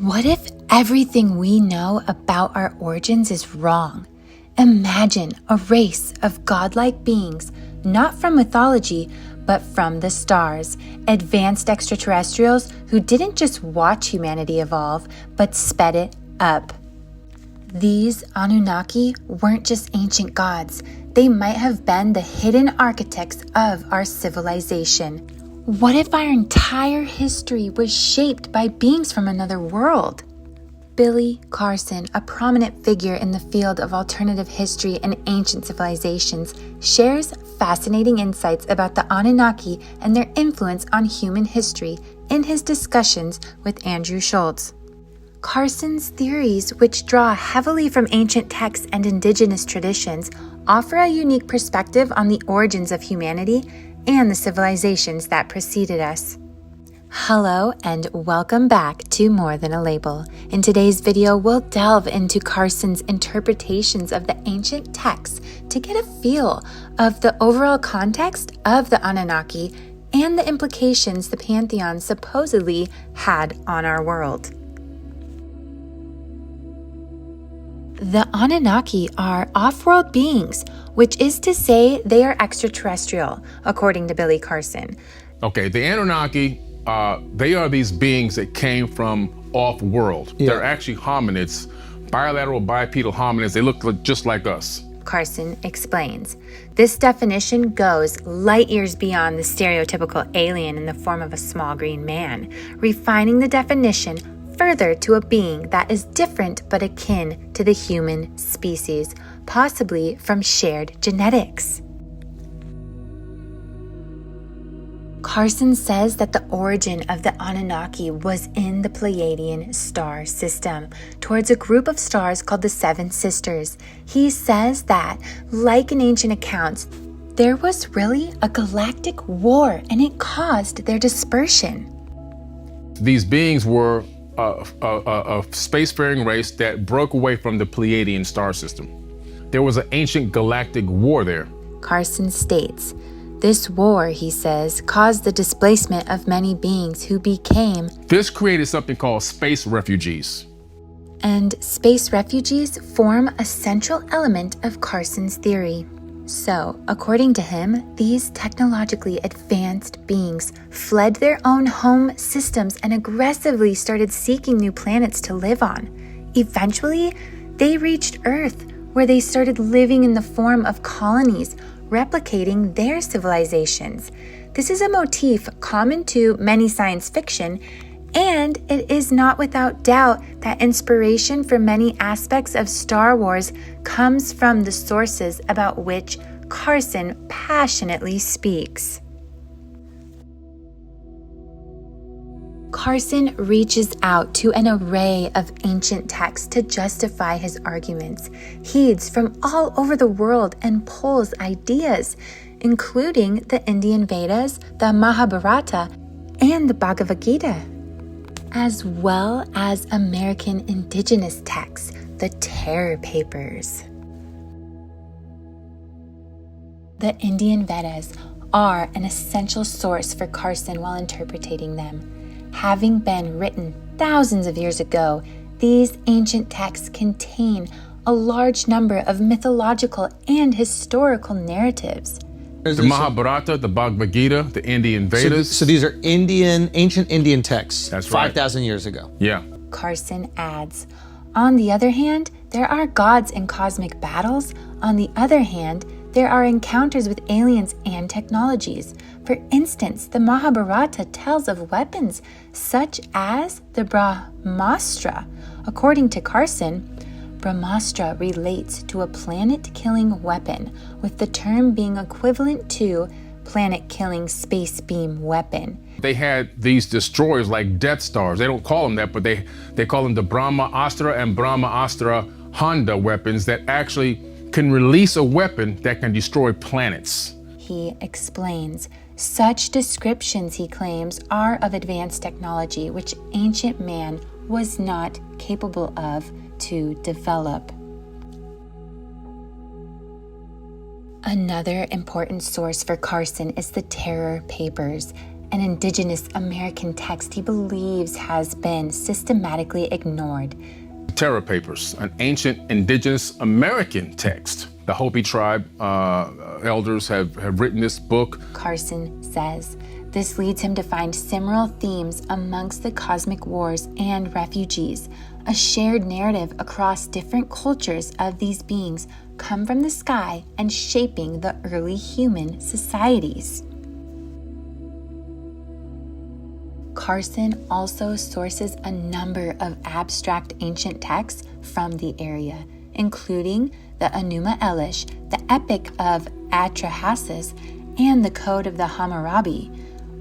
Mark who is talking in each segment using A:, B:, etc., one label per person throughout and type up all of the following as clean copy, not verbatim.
A: What if everything we know about our origins is wrong? Imagine a race of godlike beings, not from mythology, but from the stars, advanced extraterrestrials who didn't just watch humanity evolve, but sped it up. These Anunnaki weren't just ancient gods. They might have been the hidden architects of our civilization. What if our entire history was shaped by beings from another world? Billy Carson, a prominent figure in the field of alternative history and ancient civilizations, shares fascinating insights about the Anunnaki and their influence on human history in his discussions with Andrew Schultz. Carson's theories, which draw heavily from ancient texts and indigenous traditions, offer a unique perspective on the origins of humanity and the civilizations that preceded us. Hello and welcome back to More Than a Label. In today's video, we'll delve into Carson's interpretations of the ancient texts to get a feel of the overall context of the Anunnaki and the implications the pantheon supposedly had on our world. The Anunnaki are off-world beings, which is to say they are extraterrestrial, according to Billy Carson.
B: Okay, the Anunnaki, they are these beings that came from off-world. Yeah. They're actually hominids, bilateral bipedal hominids. They look just like us.
A: Carson explains. This definition goes light years beyond the stereotypical alien in the form of a small green man, refining the definition further to a being that is different but akin to the human species, possibly from shared genetics. Carson says that the origin of the Anunnaki was in the Pleiadian star system, towards a group of stars called the Seven Sisters. He says that, like in ancient accounts, there was really a galactic war and it caused their dispersion.
B: These beings were a spacefaring race that broke away from the Pleiadian star system. There was an ancient galactic war there.
A: Carson states, this war, he says, caused the displacement of many beings who became...
B: This created something called space refugees.
A: And space refugees form a central element of Carson's theory. So, according to him, these technologically advanced beings fled their own home systems and aggressively started seeking new planets to live on. Eventually, they reached Earth, where they started living in the form of colonies, replicating their civilizations. This is a motif common to many science fiction, and it is not without doubt that inspiration for many aspects of Star Wars comes from the sources about which Carson passionately speaks. Carson reaches out to an array of ancient texts to justify his arguments, heeds from all over the world, and pulls ideas, including the Indian Vedas, the Mahabharata, and the Bhagavad Gita, as well as American indigenous texts, the Terror Papers. The Indian Vedas are an essential source for Carson while interpreting them. Having been written thousands of years ago, these ancient texts contain a large number of mythological and historical narratives.
B: The Mahabharata, the Bhagavad Gita, the Indian Vedas.
C: So these are ancient Indian texts.
B: That's right.
C: 5,000 years ago.
B: Yeah.
A: Carson adds, on the other hand, there are gods and cosmic battles. On the other hand, there are encounters with aliens and technologies. For instance, the Mahabharata tells of weapons such as the Brahmastra. According to Carson, Brahmastra relates to a planet-killing weapon, with the term being equivalent to planet-killing space beam weapon.
B: They had these destroyers like Death Stars. They don't call them that, but they call them the Brahma Astra and Brahma Astra Honda weapons that actually can release a weapon that can destroy planets.
A: He explains, such descriptions, he claims, are of advanced technology which ancient man was not capable of to develop. Another important source for Carson is the Terror Papers. an indigenous American text he believes has been systematically ignored.
B: Terror Papers, an ancient indigenous American text. The Hopi tribe elders have written this book.
A: Carson says this leads him to find similar themes amongst the cosmic wars and refugees. A shared narrative across different cultures of these beings come from the sky and shaping the early human societies. Carson also sources a number of abstract ancient texts from the area, including the Enuma Elish, the Epic of Atrahasis, and the Code of the Hammurabi.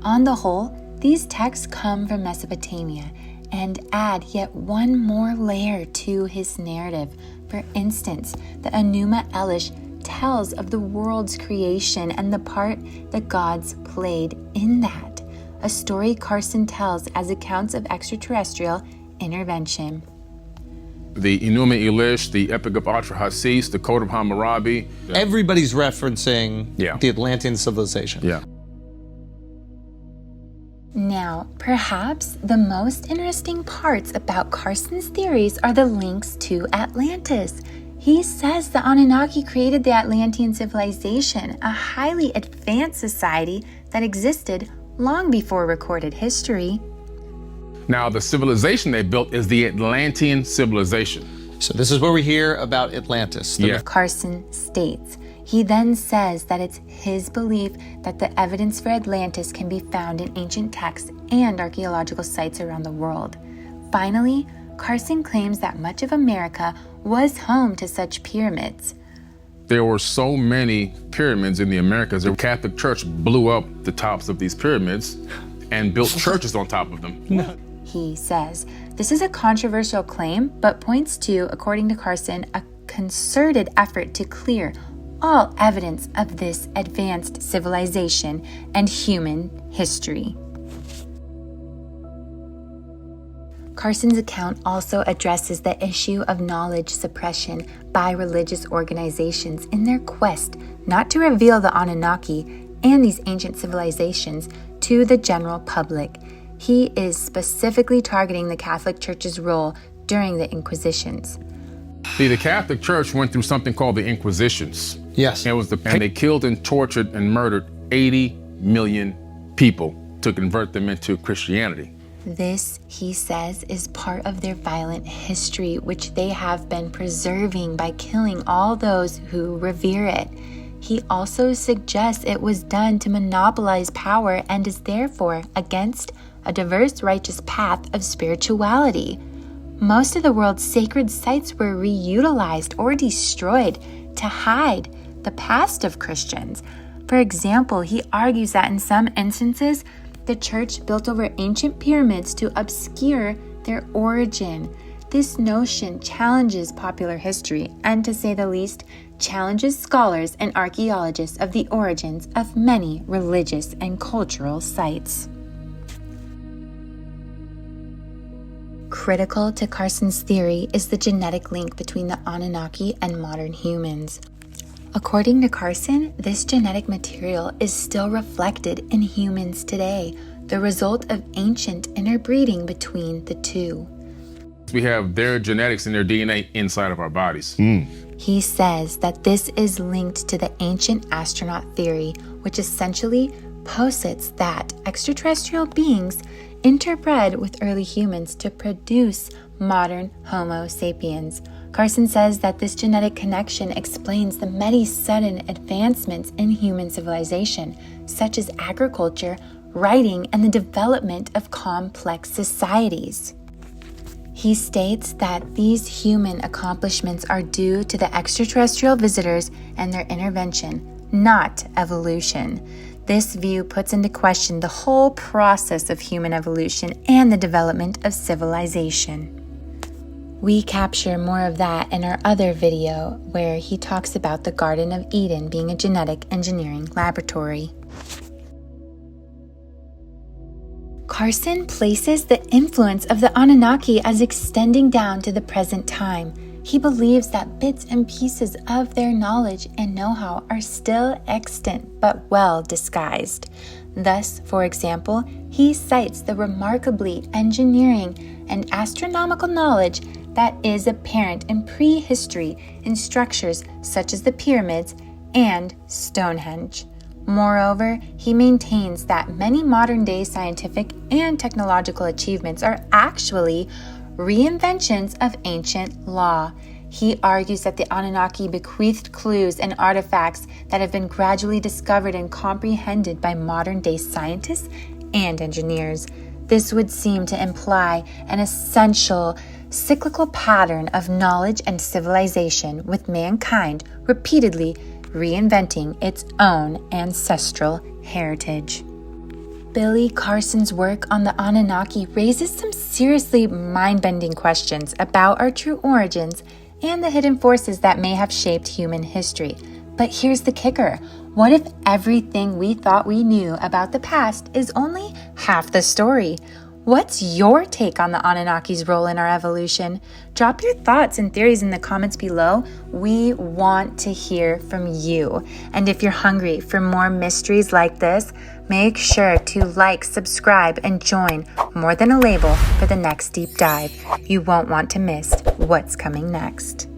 A: On the whole, these texts come from Mesopotamia and add yet one more layer to his narrative. For instance, the Enuma Elish tells of the world's creation and the part that gods played in that, a story Carson tells as accounts of extraterrestrial intervention.
B: The Enuma Elish, the Epic of Atrahasis, the Code of Hammurabi.
C: Everybody's referencing the Atlantean civilization.
B: Yeah.
A: Now, perhaps the most interesting parts about Carson's theories are the links to Atlantis. He says the Anunnaki created the Atlantean civilization, a highly advanced society that existed long before recorded history.
B: Now, the civilization they built is the Atlantean civilization.
C: So this is where we hear about Atlantis.
A: Carson states. He then says that it's his belief that the evidence for Atlantis can be found in ancient texts and archaeological sites around the world. Finally, Carson claims that much of America was home to such pyramids.
B: There were so many pyramids in the Americas. The Catholic Church blew up the tops of these pyramids and built churches on top of them.
A: He says this is a controversial claim, but points to, according to Carson, a concerted effort to clear all evidence of this advanced civilization and human history. Carson's account also addresses the issue of knowledge suppression by religious organizations in their quest not to reveal the Anunnaki and these ancient civilizations to the general public. He is specifically targeting the Catholic Church's role during the Inquisitions.
B: The Catholic Church went through something called the Inquisitions.
C: Yes.
B: And they killed and tortured and murdered 80 million people to convert them into Christianity.
A: This, he says, is part of their violent history, which they have been preserving by killing all those who revere it. He also suggests it was done to monopolize power and is therefore against a diverse, righteous path of spirituality. Most of the world's sacred sites were reutilized or destroyed to hide the past of Christians. For example, he argues that in some instances, the church built over ancient pyramids to obscure their origin. This notion challenges popular history and, to say the least, challenges scholars and archaeologists of the origins of many religious and cultural sites. Critical to Carson's theory is the genetic link between the Anunnaki and modern humans. According to Carson, this genetic material is still reflected in humans today, the result of ancient interbreeding between the two.
B: We have their genetics and their DNA inside of our bodies.
A: He says that this is linked to the ancient astronaut theory, which essentially posits that extraterrestrial beings interbred with early humans to produce modern Homo sapiens. Carson says that this genetic connection explains the many sudden advancements in human civilization, such as agriculture, writing, and the development of complex societies. He states that these human accomplishments are due to the extraterrestrial visitors and their intervention, not evolution. This view puts into question the whole process of human evolution and the development of civilization. We capture more of that in our other video where he talks about the Garden of Eden being a genetic engineering laboratory. Carson places the influence of the Anunnaki as extending down to the present time. He believes that bits and pieces of their knowledge and know-how are still extant but well disguised. Thus, for example, he cites the remarkably engineering and astronomical knowledge that is apparent in prehistory in structures such as the pyramids and Stonehenge. Moreover, he maintains that many modern-day scientific and technological achievements are actually reinventions of ancient law. He argues that the Anunnaki bequeathed clues and artifacts that have been gradually discovered and comprehended by modern-day scientists and engineers. This would seem to imply an essential cyclical pattern of knowledge and civilization, with mankind repeatedly reinventing its own ancestral heritage. Billy Carson's work on the Anunnaki raises some seriously mind-bending questions about our true origins and the hidden forces that may have shaped human history. But here's the kicker. What if everything we thought we knew about the past is only half the story? What's your take on the Anunnaki's role in our evolution? Drop your thoughts and theories in the comments below. We want to hear from you. And if you're hungry for more mysteries like this, make sure to like, subscribe, and join More Than a Label for the next deep dive. You won't want to miss what's coming next.